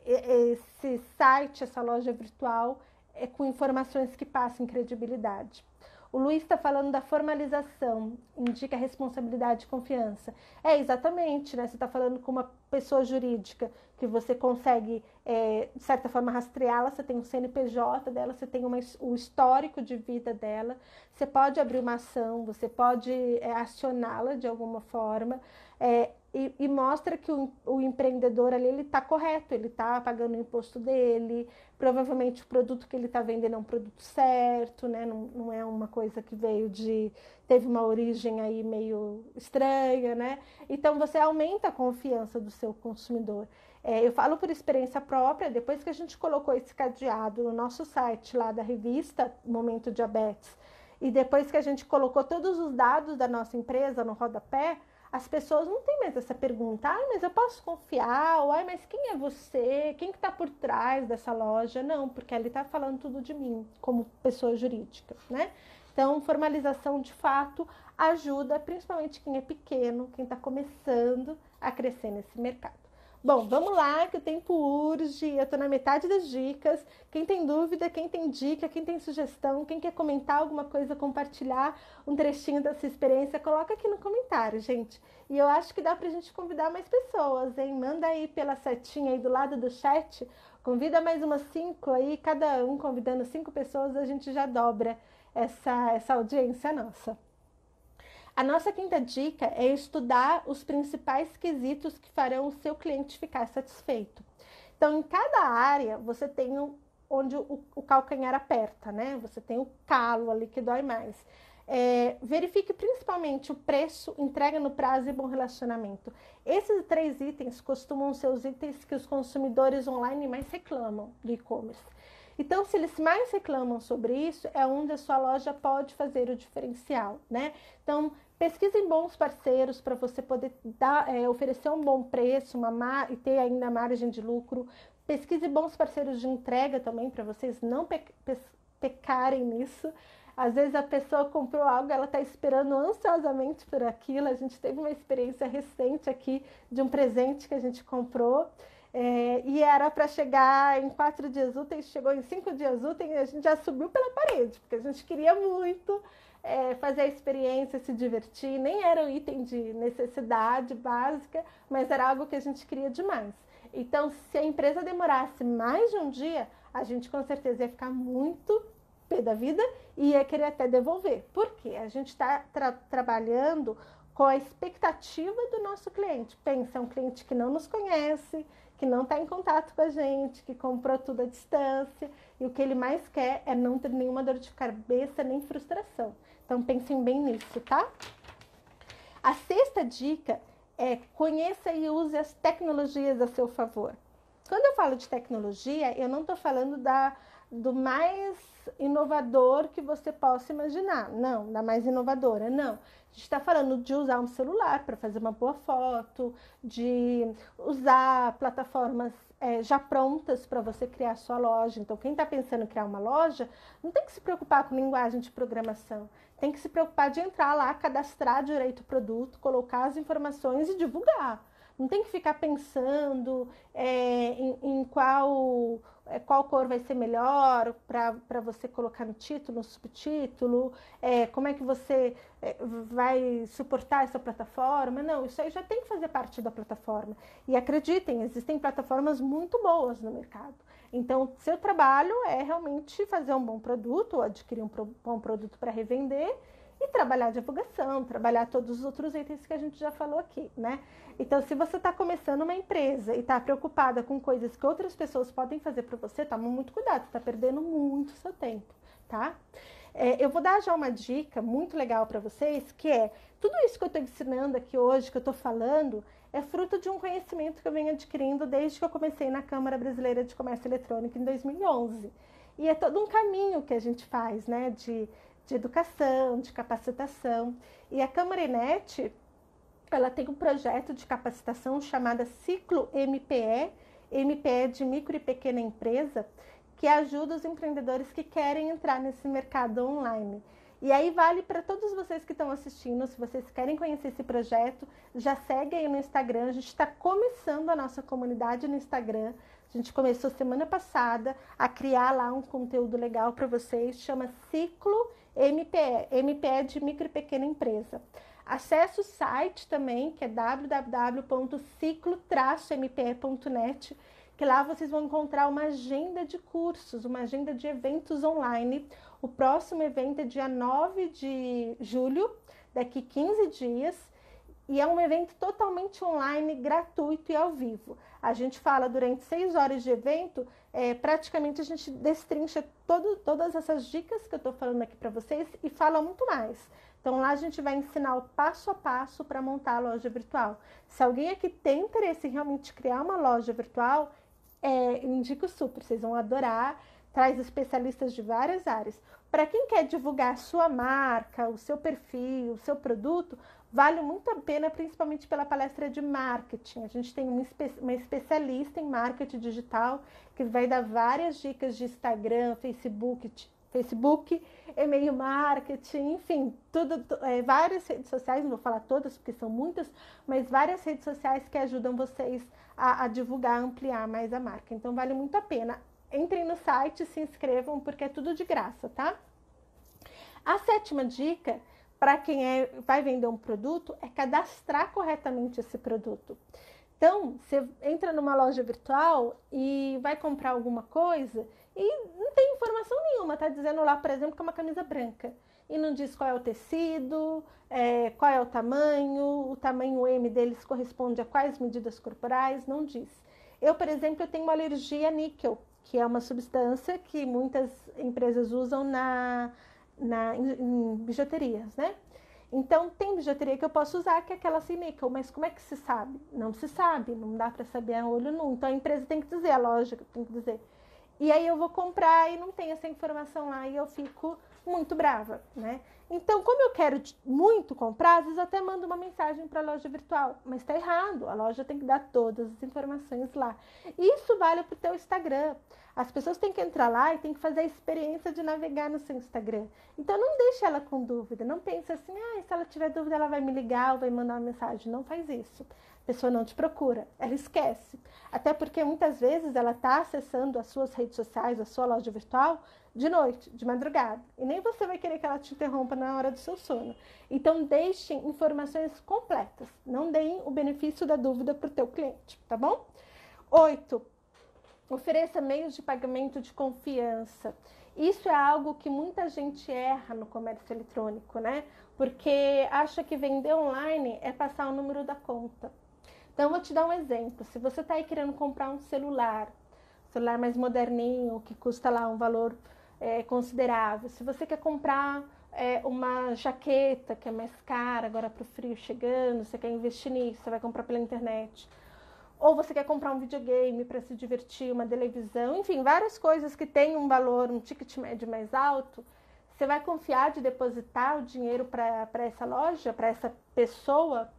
esse site, essa loja virtual, com informações que passem credibilidade. O Luiz está falando da formalização, indica responsabilidade e confiança. Exatamente, né? Você está falando com uma pessoa jurídica que você consegue, de certa forma, rastreá-la, você tem um CNPJ dela, você tem o histórico de vida dela, você pode abrir uma ação, você pode acioná-la de alguma forma, e mostra que o empreendedor ali, ele está correto, ele está pagando o imposto dele, provavelmente o produto que ele está vendendo é um produto certo, né? Não é uma coisa que teve uma origem aí meio estranha, né? Então, você aumenta a confiança do seu consumidor. Eu falo por experiência própria, depois que a gente colocou esse cadeado no nosso site lá da revista Momento Diabetes, e depois que a gente colocou todos os dados da nossa empresa no rodapé, as pessoas não têm mais essa pergunta, mas eu posso confiar, mas quem é você, quem que está por trás dessa loja? Não, porque ele está falando tudo de mim, como pessoa jurídica, né? Então, formalização de fato ajuda, principalmente quem é pequeno, quem está começando a crescer nesse mercado. Bom, vamos lá, que o tempo urge, eu estou na metade das dicas. Quem tem dúvida, quem tem dica, quem tem sugestão, quem quer comentar alguma coisa, compartilhar um trechinho da sua experiência, coloca aqui no comentário, gente. E eu acho que dá pra gente convidar mais pessoas, hein? Manda aí pela setinha aí do lado do chat, convida mais umas 5 aí, cada um convidando 5 pessoas, a gente já dobra essa audiência nossa. A nossa quinta dica é estudar os principais quesitos que farão o seu cliente ficar satisfeito. Então, em cada área, você tem onde o calcanhar aperta, né? Você tem o calo ali que dói mais. Verifique principalmente o preço, entrega no prazo e bom relacionamento. Esses 3 itens costumam ser os itens que os consumidores online mais reclamam do e-commerce. Então, se eles mais reclamam sobre isso, é onde a sua loja pode fazer o diferencial, né? Então, pesquise em bons parceiros para você poder oferecer um bom preço e ter ainda margem de lucro. Pesquise bons parceiros de entrega também, para vocês não pecarem nisso. Às vezes a pessoa comprou algo, ela está esperando ansiosamente por aquilo. A gente teve uma experiência recente aqui de um presente que a gente comprou. E era para chegar em 4 dias úteis, chegou em 5 dias úteis e a gente já subiu pela parede, porque a gente queria muito fazer a experiência, se divertir. Nem era um item de necessidade básica, mas era algo que a gente queria demais. Então, se a empresa demorasse mais de um dia, a gente com certeza ia ficar muito pé da vida e ia querer até devolver. Por quê? A gente está trabalhando com a expectativa do nosso cliente. Pensa, é um cliente que não nos conhece, que não está em contato com a gente, que comprou tudo à distância, e o que ele mais quer é não ter nenhuma dor de cabeça nem frustração. Então pensem bem nisso, tá? A sexta dica é: conheça e use as tecnologias a seu favor. Quando eu falo de tecnologia, eu não estou falando do mais inovador que você possa imaginar. Não, da mais inovadora, não. A gente está falando de usar um celular para fazer uma boa foto, de usar plataformas já prontas para você criar a sua loja. Então, quem está pensando em criar uma loja, não tem que se preocupar com linguagem de programação. Tem que se preocupar de entrar lá, cadastrar direito o produto, colocar as informações e divulgar. Não tem que ficar pensando em qual cor vai ser melhor para você colocar no título, no subtítulo, como é que você vai suportar essa plataforma. Não, isso aí já tem que fazer parte da plataforma. E acreditem, existem plataformas muito boas no mercado. Então, seu trabalho é realmente fazer um bom produto, ou adquirir um bom produto para revender, e trabalhar a divulgação, trabalhar todos os outros itens que a gente já falou aqui, né? Então, se você está começando uma empresa e está preocupada com coisas que outras pessoas podem fazer para você, toma muito cuidado, você está perdendo muito seu tempo, tá? Eu vou dar já uma dica muito legal para vocês, que é, tudo isso que eu estou ensinando aqui hoje, que eu estou falando, é fruto de um conhecimento que eu venho adquirindo desde que eu comecei na Câmara Brasileira de Comércio Eletrônico em 2011. E é todo um caminho que a gente faz, né, de educação, de capacitação. E a Câmara Enet, ela tem um projeto de capacitação chamado Ciclo MPE, MPE de micro e pequena empresa, que ajuda os empreendedores que querem entrar nesse mercado online. E aí vale para todos vocês que estão assistindo, se vocês querem conhecer esse projeto, já segue aí no Instagram. A gente está começando a nossa comunidade no Instagram. A gente começou semana passada a criar lá um conteúdo legal para vocês, chama Ciclo MPE, MPE de micro e pequena empresa. Acesse o site também, que é www.ciclo-mpe.net, que lá vocês vão encontrar uma agenda de cursos, uma agenda de eventos online. O próximo evento é dia 9 de julho, daqui 15 dias, e é um evento totalmente online, gratuito e ao vivo. A gente fala durante 6 horas de evento, praticamente a gente destrincha todas essas dicas que eu estou falando aqui para vocês e fala muito mais. Então lá a gente vai ensinar o passo a passo para montar a loja virtual. Se alguém aqui tem interesse em realmente criar uma loja virtual, eu indico super, vocês vão adorar, traz especialistas de várias áreas. Para quem quer divulgar a sua marca, o seu perfil, o seu produto, vale muito a pena, principalmente pela palestra de marketing. A gente tem uma especialista em marketing digital que vai dar várias dicas de Instagram, Facebook, e-mail marketing, enfim, várias redes sociais, não vou falar todas porque são muitas, mas várias redes sociais que ajudam vocês a divulgar, ampliar mais a marca. Então vale muito a pena. Entrem no site, se inscrevam, porque é tudo de graça, tá? A sétima dica, para quem vai vender um produto, é cadastrar corretamente esse produto. Então, você entra numa loja virtual e vai comprar alguma coisa e não tem informação nenhuma, tá dizendo lá, por exemplo, que é uma camisa branca. E não diz qual é o tecido, qual é o tamanho M deles corresponde a quais medidas corporais, não diz. Eu, por exemplo, tenho uma alergia a níquel, que é uma substância que muitas empresas usam em bijuterias, né? Então, tem bijuteria que eu posso usar que é aquela sem níquel, mas como é que se sabe? Não se sabe, não dá para saber a olho nu. Então, a empresa tem que dizer, a loja tem que dizer. E aí eu vou comprar e não tem essa informação lá e eu fico muito brava, né? Então, como eu quero muito comprar, às vezes eu até mando uma mensagem para a loja virtual, mas está errado, a loja tem que dar todas as informações lá. Isso vale para o teu Instagram. As pessoas têm que entrar lá e têm que fazer a experiência de navegar no seu Instagram. Então, não deixe ela com dúvida, não pense assim, se ela tiver dúvida ela vai me ligar ou vai mandar uma mensagem. Não faz isso. A pessoa não te procura, ela esquece. Até porque muitas vezes ela está acessando as suas redes sociais, a sua loja virtual, de noite, de madrugada. E nem você vai querer que ela te interrompa na hora do seu sono. Então, deixem informações completas. Não deem o benefício da dúvida para o teu cliente, tá bom? 8. Ofereça meios de pagamento de confiança. Isso é algo que muita gente erra no comércio eletrônico, né? Porque acha que vender online é passar o número da conta. Então, eu vou te dar um exemplo. Se você está aí querendo comprar um celular mais moderninho, que custa lá um valor considerável. Se você quer comprar uma jaqueta que é mais cara, agora para o frio chegando, você quer investir nisso, você vai comprar pela internet. Ou você quer comprar um videogame para se divertir, uma televisão, enfim, várias coisas que têm um valor, um ticket médio mais alto. Você vai confiar de depositar o dinheiro para essa loja, para essa pessoa,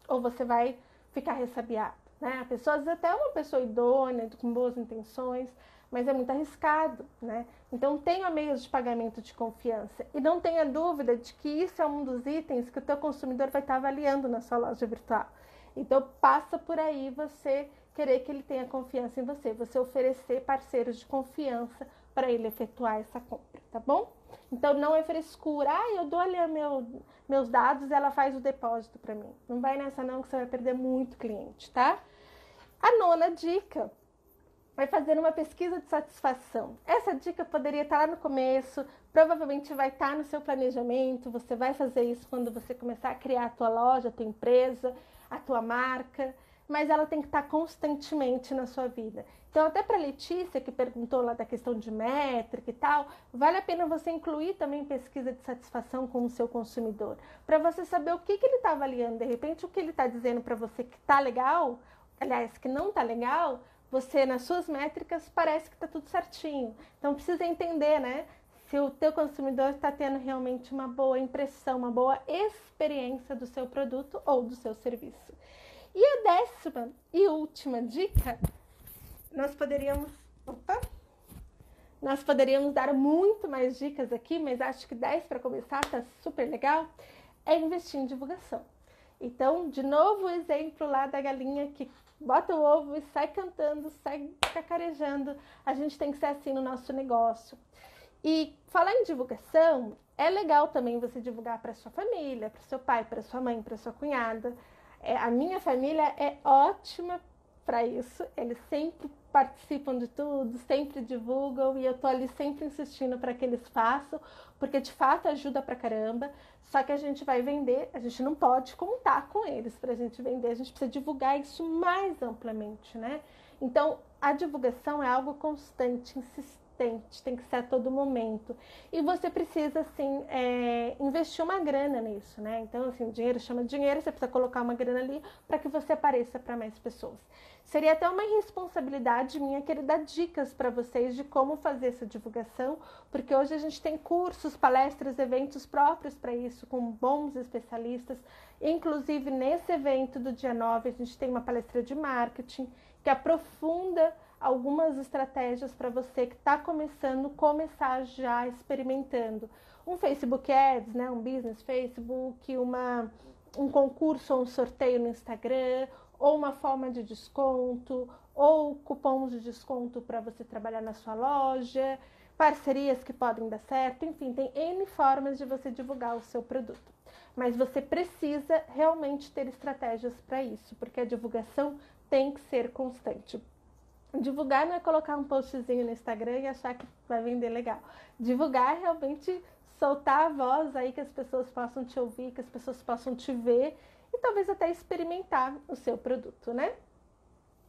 ou você vai ficar ressabiado, né? A pessoa, às vezes, até é uma pessoa idônea, com boas intenções, mas é muito arriscado, né? Então, tenha meios de pagamento de confiança. E não tenha dúvida de que isso é um dos itens que o teu consumidor vai estar avaliando na sua loja virtual. Então, passa por aí você querer que ele tenha confiança em você, você oferecer parceiros de confiança para ele efetuar essa compra, tá bom? Então, não é frescura. Eu dou ali meus dados e ela faz o depósito para mim. Não vai nessa não, que você vai perder muito cliente, tá? A nona dica vai fazer uma pesquisa de satisfação. Essa dica poderia estar lá no começo, provavelmente vai estar no seu planejamento, você vai fazer isso quando você começar a criar a tua loja, a tua empresa, a tua marca, mas ela tem que estar constantemente na sua vida. Então, até para a Letícia, que perguntou lá da questão de métrica e tal, vale a pena você incluir também pesquisa de satisfação com o seu consumidor, para você saber o que ele está avaliando. De repente, o que ele está dizendo para você que está legal, aliás, que não está legal, você, nas suas métricas, parece que está tudo certinho. Então, precisa entender, né? Se o teu consumidor está tendo realmente uma boa impressão, uma boa experiência do seu produto ou do seu serviço. E a 10ª e última dica, nós poderíamos dar muito mais dicas aqui, mas acho que 10 para começar tá super legal, é investir em divulgação. Então, de novo, o exemplo lá da galinha que bota o ovo e sai cantando, sai cacarejando. A gente tem que ser assim no nosso negócio. E falar em divulgação, é legal também você divulgar para sua família, para seu pai, para sua mãe, para sua cunhada. A minha família é ótima para isso, eles sempre participam de tudo, sempre divulgam e eu tô ali sempre insistindo para que eles façam, porque de fato ajuda pra caramba. Só que a gente vai vender, a gente não pode contar com eles para a gente vender, a gente precisa divulgar isso mais amplamente, né? Então, a divulgação é algo constante, insistente, tem que ser a todo momento. E você precisa, assim, investir uma grana nisso, né? Então, assim, dinheiro chama dinheiro, você precisa colocar uma grana ali para que você apareça para mais pessoas. Seria até uma irresponsabilidade minha querer dar dicas para vocês de como fazer essa divulgação, porque hoje a gente tem cursos, palestras, eventos próprios para isso, com bons especialistas. Inclusive, nesse evento do dia 9, a gente tem uma palestra de marketing que aprofunda algumas estratégias para você que está começar já experimentando. Um Facebook Ads, né? Um Business Facebook, um concurso ou um sorteio no Instagram, ou uma forma de desconto, ou cupons de desconto para você trabalhar na sua loja, parcerias que podem dar certo, enfim, tem N formas de você divulgar o seu produto. Mas você precisa realmente ter estratégias para isso, porque a divulgação tem que ser constante. Divulgar não é colocar um postzinho no Instagram e achar que vai vender legal. Divulgar é realmente soltar a voz aí, que as pessoas possam te ouvir, que as pessoas possam te ver e talvez até experimentar o seu produto, né?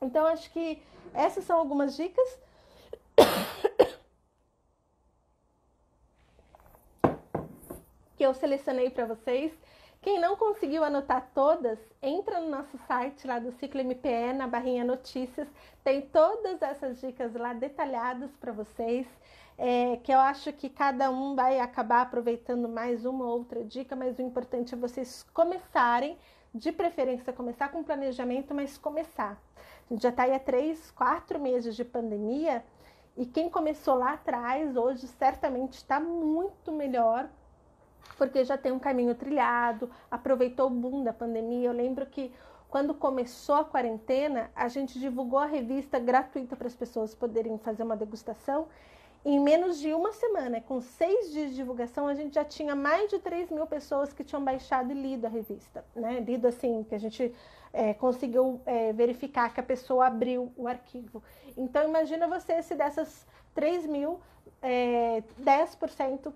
Então, acho que essas são algumas dicas. Que eu selecionei para vocês. Quem não conseguiu anotar todas, entra no nosso site lá do Ciclo MPE, na barrinha notícias, tem todas essas dicas lá detalhadas para vocês, que eu acho que cada um vai acabar aproveitando mais uma ou outra dica, mas o importante é vocês começarem, de preferência começar com planejamento, mas começar. A gente já está aí há 3, 4 meses de pandemia e quem começou lá atrás, hoje certamente está muito melhor, porque já tem um caminho trilhado, aproveitou o boom da pandemia. Eu lembro que quando começou a quarentena, a gente divulgou a revista gratuita para as pessoas poderem fazer uma degustação. Em menos de uma semana, com 6 dias de divulgação, a gente já tinha mais de 3.000 pessoas que tinham baixado e lido a revista, né? Lido assim, que a gente conseguiu verificar que a pessoa abriu o arquivo. Então, imagina você se dessas 3 mil, 10%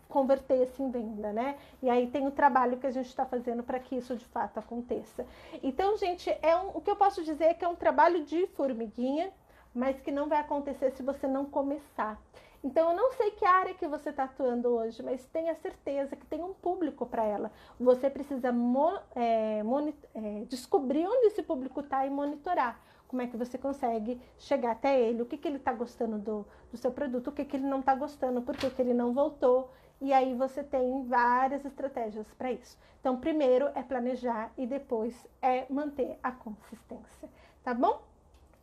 converter-se em venda, né? E aí tem o trabalho que a gente está fazendo para que isso de fato aconteça. Então, gente, o que eu posso dizer é que é um trabalho de formiguinha, mas que não vai acontecer se você não começar. Então, eu não sei que área que você está atuando hoje, mas tenha certeza que tem um público para ela. Você precisa descobrir onde esse público está e monitorar. Como é que você consegue chegar até ele, o que ele está gostando do seu produto, o que ele não está gostando, por que ele não voltou. E aí você tem várias estratégias para isso. Então, primeiro é planejar e depois é manter a consistência, tá bom?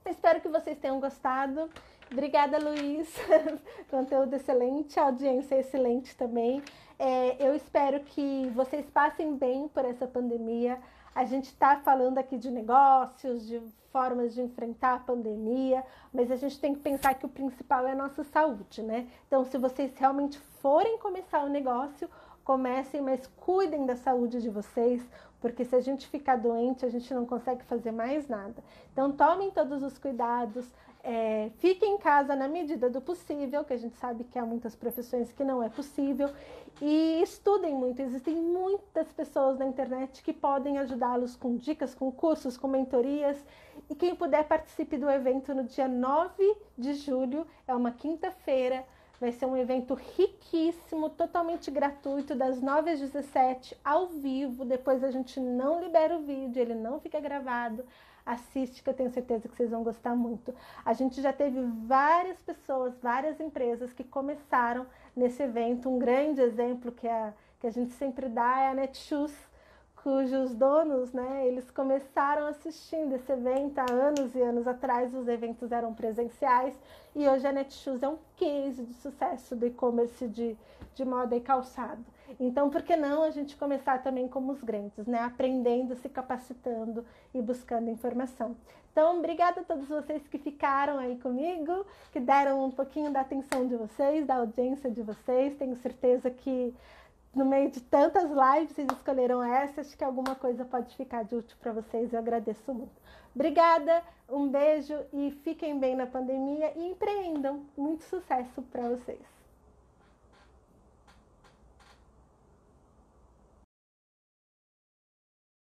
Espero que vocês tenham gostado. Obrigada, Luiz. Conteúdo excelente, audiência excelente também. Eu espero que vocês passem bem por essa pandemia. A gente está falando aqui de negócios, de formas de enfrentar a pandemia, mas a gente tem que pensar que o principal é a nossa saúde, né? Então, se vocês realmente forem começar o negócio, comecem, mas cuidem da saúde de vocês, porque se a gente ficar doente, a gente não consegue fazer mais nada. Então, tomem todos os cuidados, fiquem em casa na medida do possível, que a gente sabe que há muitas profissões que não é possível, e estudem muito. Existem muitas pessoas na internet que podem ajudá-los com dicas, com cursos, com mentorias, e quem puder participe do evento no dia 9 de julho, é uma quinta-feira. Vai ser um evento riquíssimo, totalmente gratuito, das 9 às 17, ao vivo. Depois a gente não libera o vídeo, ele não fica gravado. Assiste, que eu tenho certeza que vocês vão gostar muito. A gente já teve várias pessoas, várias empresas que começaram nesse evento. Um grande exemplo que a gente sempre dá é a Netshoes, cujos donos, né, eles começaram assistindo esse evento há anos e anos atrás. Os eventos eram presenciais e hoje a Netshoes é um case de sucesso do e-commerce de moda e calçado. Então, por que não a gente começar também como os grandes, né, aprendendo, se capacitando e buscando informação. Então, obrigada a todos vocês que ficaram aí comigo, que deram um pouquinho da atenção de vocês, da audiência de vocês. Tenho certeza que no meio de tantas lives, vocês escolheram essa, acho que alguma coisa pode ficar de útil para vocês, eu agradeço muito. Obrigada, um beijo e fiquem bem na pandemia e empreendam. Muito sucesso para vocês.